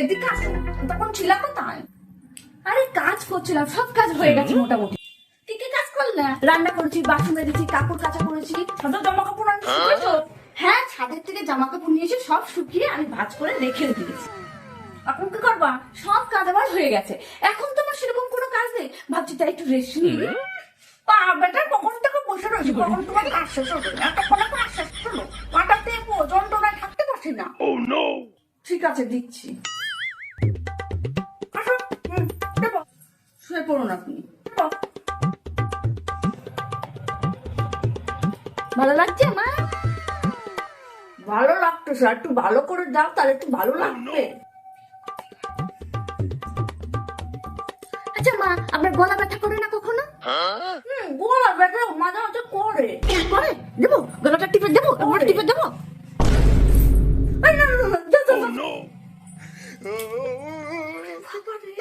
এদিকে আসো, তখন ছিলাম কোথায়? আরে কাজ করছিলাম, সব কাজ হয়ে গেছে মোটামুটি। কি কি কাজ করলে? রান্না করেছি, বাসন মেরেছি, কাপড় কাচা করেছি, সাদা জামা কাপড় আমি শুকিয়েছো? হ্যাঁ, ছাদের থেকে জামা কাপড় নিয়ে এসে সব শুকিয়ে আমি ভাঁজ করে রেখে দিয়েছি। এখন কি করবা? সব কাজ আমার হয়ে গেছে। এখন তোমার সেরকম কোনো কাজ নেই, ভাবছি তাই একটু রেস্ট নিই। পা বেটা কখন থেকে বসে রয়েছি, কখন তোমার কাজ শেষ হবে? এতক্ষণে কাজ শেষ হলো, পাটাতে যন্ত্রণায় থাকতে পারছি না। ঠিক আছে, দিচ্ছি। আসো, দেবো। শুয়ে পড়ুন আপনি। দেবো। ভালো লাগছে মা? ভালো লাগতেছে, একটু ভালো করে দাও, তাহলে একটু ভালো লাগবে। আচ্ছা মা, আপনার গলা ব্যথা করে না কখনো? গলা ব্যথা মাঝে মাঝে করে। করে? দেবো? গলাটা টিপে দেবো? একবার টিপে দেবো? এই না, না, না, না, দাও, দাও, দাও। বাবারে।